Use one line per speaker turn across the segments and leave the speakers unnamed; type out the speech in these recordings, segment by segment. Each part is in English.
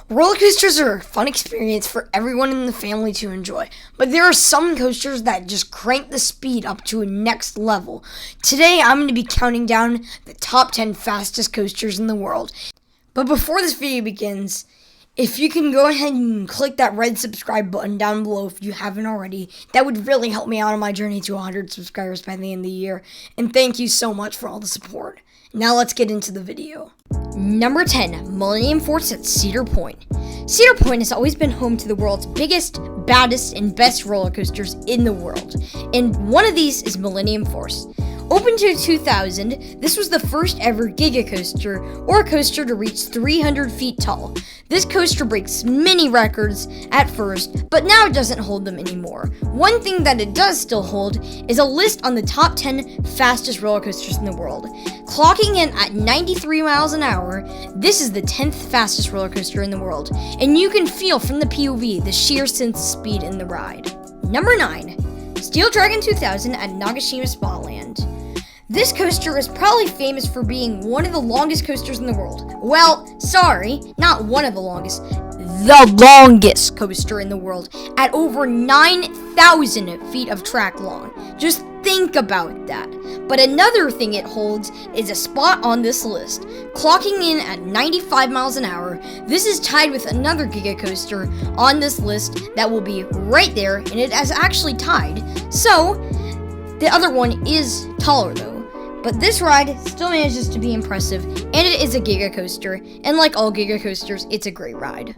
Roller coasters are a fun experience for everyone in the family to enjoy, but there are some coasters that just crank the speed up to a next level. Today, I'm going to be counting down the top 10 fastest coasters in the world. But before this video begins, if you can go ahead and click that red subscribe button down below if you haven't already, that would really help me out on my journey to 100 subscribers by the end of the year. And thank you so much for all the support. Now let's get into the video. Number 10, Millennium Force at Cedar Point. Cedar Point has always been home to the world's biggest, baddest, and best roller coasters in the world. And one of these is Millennium Force. Opened in 2000, this was the first ever Giga Coaster, or coaster to reach 300 feet tall. This coaster breaks many records at first, but now it doesn't hold them anymore. One thing that it does still hold is a list on the top 10 fastest roller coasters in the world. Clocking in at 93 miles an hour, this is the 10th fastest roller coaster in the world, and you can feel from the POV the sheer sense of speed in the ride. Number 9, Steel Dragon 2000 at Nagashima Spa Land. This coaster is probably famous for being one of the longest coasters in the world. Well, sorry, not one of the longest, the longest coaster in the world at over 9,000 feet of track long. Just think about that. But another thing it holds is a spot on this list. Clocking in at 95 miles an hour, this is tied with another Giga Coaster on this list that will be right there, and it is actually tied. So, the other one is taller though. But this ride still manages to be impressive, and it is a Giga Coaster, and like all Giga Coasters, it's a great ride.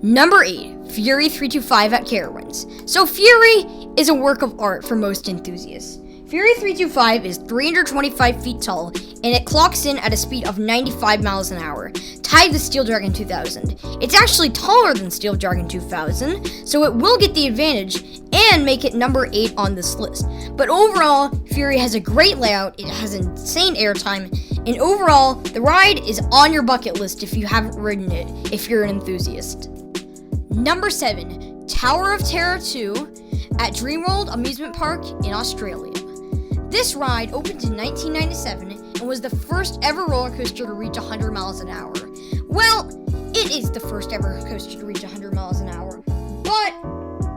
Number 8, Fury 325 at Carowinds. So Fury is a work of art for most enthusiasts. Fury 325 is 325 feet tall, and it clocks in at a speed of 95 miles an hour, tied with Steel Dragon 2000. It's actually taller than Steel Dragon 2000, so it will get the advantage and make it number 8 on this list. But overall, Fury has a great layout, it has insane airtime, and overall, the ride is on your bucket list if you haven't ridden it, if you're an enthusiast. Number 7, Tower of Terror 2 at Dreamworld Amusement Park in Australia. This ride opened in 1997 and was the first ever roller coaster to reach 100 miles an hour. Well, it is the first ever coaster to reach 100 miles an hour, but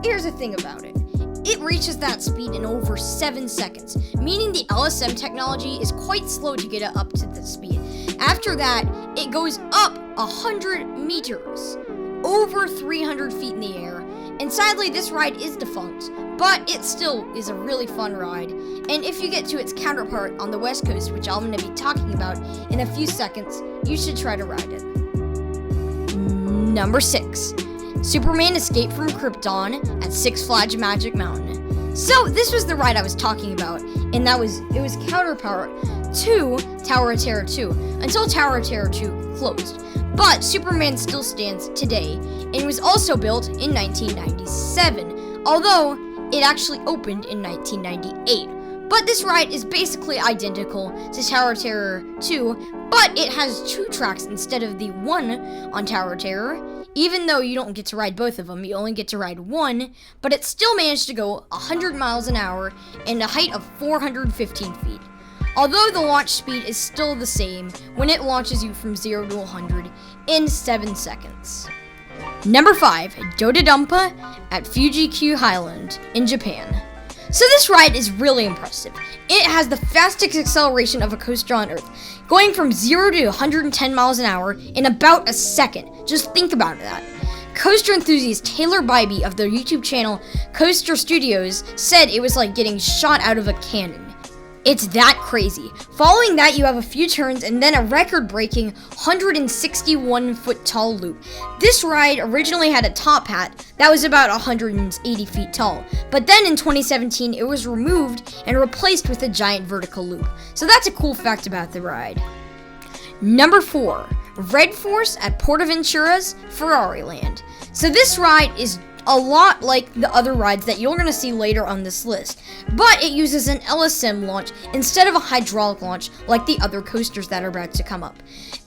here's the thing about it. It reaches that speed in over 7 seconds, meaning the LSM technology is quite slow to get it up to this speed. After that, it goes up 100 meters, over 300 feet in the air, and sadly this ride is defunct, but it still is a really fun ride. And if you get to its counterpart on the West Coast, which I'm going to be talking about in a few seconds, you should try to ride it. Number 6, Superman Escape from Krypton at Six Flags Magic Mountain. So this was the ride I was talking about, and it was counterpart to Tower of Terror 2 until Tower of Terror 2 closed. But Superman still stands today, and it was also built in 1997, although it actually opened in 1998. But this ride is basically identical to Tower of Terror 2, but it has 2 tracks instead of the one on Tower of Terror. Even though you don't get to ride both of them, you only get to ride one, but it still managed to go 100 miles an hour and a height of 415 feet. Although the launch speed is still the same when it launches you from 0 to 100 in 7 seconds. Number 5, Dododumpa at Fuji-Q Highland in Japan. So this ride is really impressive. It has the fastest acceleration of a coaster on Earth, going from 0 to 110 miles an hour in about a second. Just think about that. Coaster enthusiast Taylor Bybee of the YouTube channel Coaster Studios said it was like getting shot out of a cannon. It's that crazy. Following that, you have a few turns and then a record-breaking 161-foot tall loop. This ride originally had a top hat that was about 180 feet tall, but then in 2017 it was removed and replaced with a giant vertical loop. So that's a cool fact about the ride. Number 4, Red Force at Portaventura's Ferrari Land. So this ride is a lot like the other rides that you're going to see later on this list, but it uses an LSM launch instead of a hydraulic launch like the other coasters that are about to come up.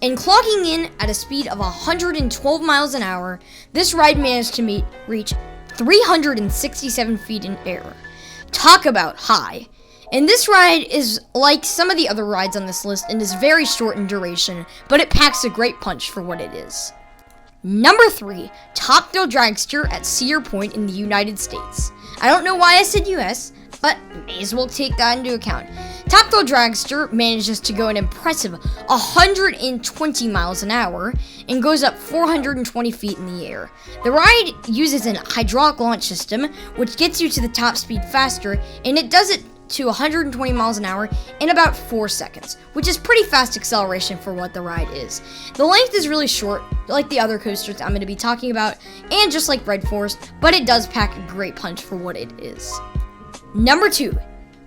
And clocking in at a speed of 112 miles an hour, this ride managed to reach 367 feet in air. Talk about high. And this ride is like some of the other rides on this list and is very short in duration, but it packs a great punch for what it is. Number 3, Top Thrill Dragster at Cedar Point in the United States. I don't know why I said US, but may as well take that into account. Top Thrill Dragster manages to go an impressive 120 miles an hour and goes up 420 feet in the air. The ride uses an hydraulic launch system, which gets you to the top speed faster, and it does it to 120 miles an hour in about 4 seconds, which is pretty fast acceleration for what the ride is. The length is really short, like the other coasters I'm going to be talking about, and just like Red Forest, but it does pack a great punch for what it is. Number 2,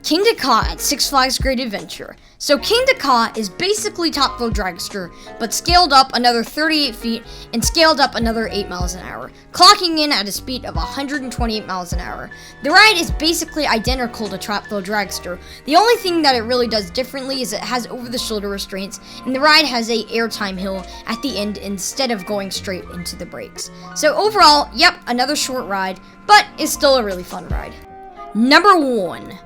King Dakota at Six Flags Great Adventure. So King Dakota is basically Top Thrill Dragster, but scaled up another 38 feet and scaled up another 8 miles an hour, clocking in at a speed of 128 miles an hour. The ride is basically identical to Top Thrill Dragster. The only thing that it really does differently is it has over-the-shoulder restraints, and the ride has a airtime hill at the end instead of going straight into the brakes. So overall, yep, another short ride, but it's still a really fun ride. Number 1,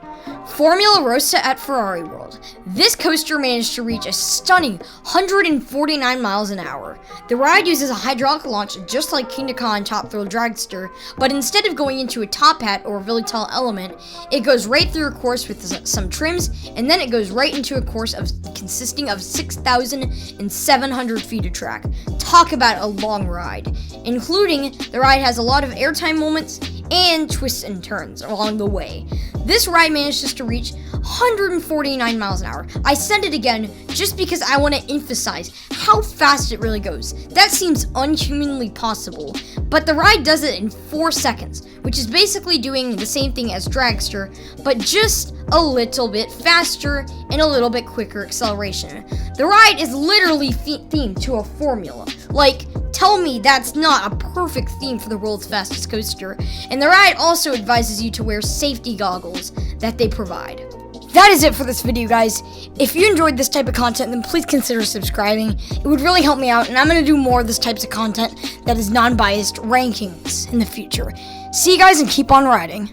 Formula Rossa at Ferrari World. This coaster managed to reach a stunning 149 miles an hour. The ride uses a hydraulic launch just like King Dakota and Top Thrill Dragster, but instead of going into a top hat or a really tall element, it goes right through a course with some trims, and then it goes right into a course consisting of 6,700 feet of track. Talk about a long ride. Including, the ride has a lot of airtime moments and twists and turns along the way. This ride manages to reach 149 miles an hour. I said it again just because I want to emphasize how fast it really goes. That seems unhumanly possible, but the ride does it in 4 seconds, which is basically doing the same thing as Dragster, but just a little bit faster and a little bit quicker acceleration. The ride is literally themed to a formula. Like, tell me that's not a perfect theme for the world's fastest coaster. And the ride also advises you to wear safety goggles that they provide. That is it for this video, guys. If you enjoyed this type of content, then please consider subscribing. It would really help me out, and I'm going to do more of this types of content that is non-biased rankings in the future. See you guys, and keep on riding.